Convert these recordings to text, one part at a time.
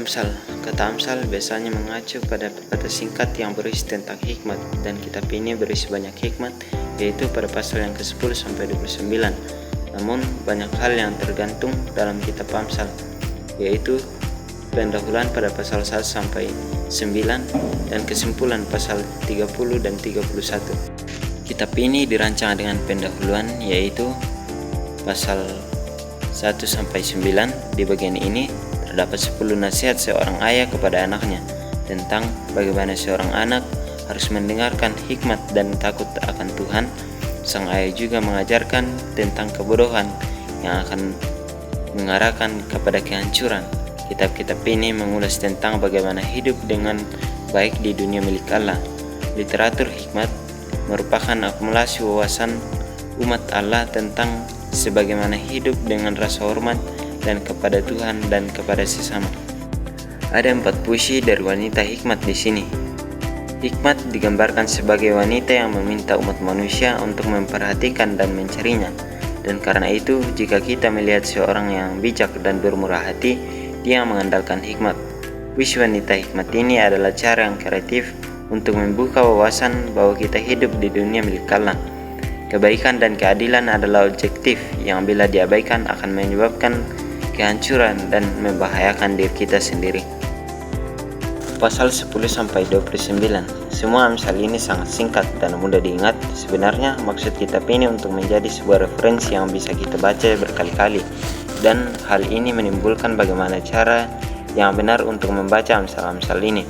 Amsal. Kata Amsal biasanya mengacu pada pepatah singkat yang berisi tentang hikmat, dan kitab ini berisi banyak hikmat, yaitu pada pasal yang ke-10 sampai 29. Namun banyak hal yang tergantung dalam kitab Amsal, yaitu pendahuluan pada pasal 1 sampai 9 dan kesimpulan pasal 30 dan 31. Kitab ini dirancang dengan pendahuluan, yaitu pasal 1 sampai 9. Di bagian ini terdapat 10 nasihat seorang ayah kepada anaknya tentang bagaimana seorang anak harus mendengarkan hikmat dan takut akan Tuhan. Sang ayah juga mengajarkan tentang kebodohan yang akan mengarahkan kepada kehancuran. Kitab-kitab ini mengulas tentang bagaimana hidup dengan baik di dunia milik Allah. Literatur hikmat merupakan akumulasi wawasan umat Allah tentang sebagaimana hidup dengan rasa hormat dan kepada Tuhan dan kepada sesama. Ada 4 puisi dari wanita hikmat di sini. Hikmat digambarkan sebagai wanita yang meminta umat manusia untuk memperhatikan dan mencarinya. Dan karena itu, jika kita melihat seorang yang bijak dan bermurah hati, dia mengandalkan hikmat. Puisi wanita hikmat ini adalah cara yang kreatif untuk membuka wawasan bahwa kita hidup di dunia milik Allah. Kebaikan dan keadilan adalah objektif yang bila diabaikan akan menyebabkan kehancuran dan membahayakan diri kita sendiri. Pasal 10 sampai 29. Semua Amsal ini sangat singkat dan mudah diingat. Sebenarnya maksud kitab ini untuk menjadi sebuah referensi yang bisa kita baca berkali-kali, dan hal ini menimbulkan bagaimana cara yang benar untuk membaca Amsal-Amsal ini.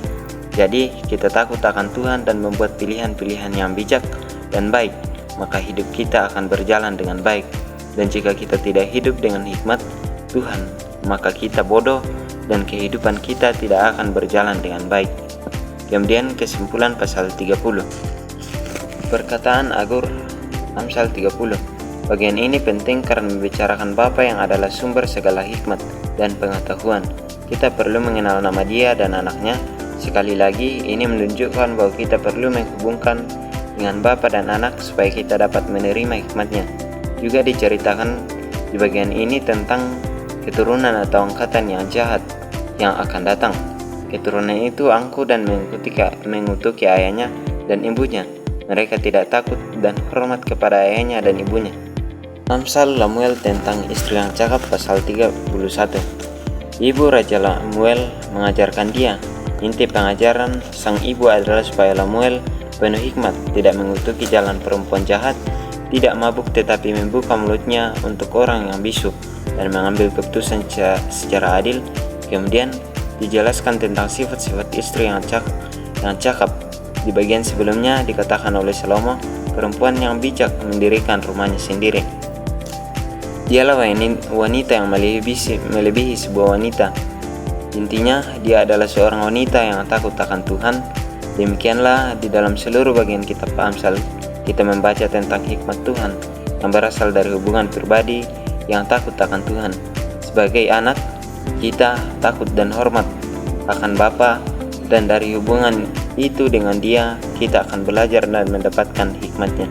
Jadi kita takut akan Tuhan dan membuat pilihan-pilihan yang bijak dan baik, maka hidup kita akan berjalan dengan baik. Dan jika kita tidak hidup dengan hikmat Tuhan, maka kita bodoh dan kehidupan kita tidak akan berjalan dengan baik. Kemudian kesimpulan pasal 30. Perkataan Agur Amsal 30. Bagian ini penting karena membicarakan Bapa yang adalah sumber segala hikmat dan pengetahuan. Kita perlu mengenal nama Dia dan anaknya. Sekali lagi, ini menunjukkan bahwa kita perlu menghubungkan dengan Bapa dan anak supaya kita dapat menerima hikmatnya. Juga diceritakan di bagian ini tentang keturunan atau angkatan yang jahat yang akan datang. Keturunan itu angkuh dan mengutuki ayahnya dan ibunya. Mereka tidak takut dan hormat kepada ayahnya dan ibunya. Amsal Lemuel tentang istri yang cakap pasal 31. Ibu Raja Lemuel mengajarkan dia. Inti pengajaran sang ibu adalah supaya Lemuel penuh hikmat, tidak mengutuki jalan perempuan jahat, tidak mabuk tetapi membuka mulutnya untuk orang yang bisu, dan mengambil keputusan secara adil. Kemudian dijelaskan tentang sifat-sifat istri yang cakap. Di bagian sebelumnya dikatakan oleh Salomo, perempuan yang bijak mendirikan rumahnya sendiri. Dialah wanita yang melebihi sebuah wanita. Intinya, dia adalah seorang wanita yang takut akan Tuhan. Demikianlah di dalam seluruh bagian kitab Amsal kita membaca tentang hikmat Tuhan yang berasal dari hubungan pribadi yang takut akan Tuhan. Sebagai anak, kita takut dan hormat akan Bapa, dan dari hubungan itu dengan Dia, kita akan belajar dan mendapatkan hikmatnya.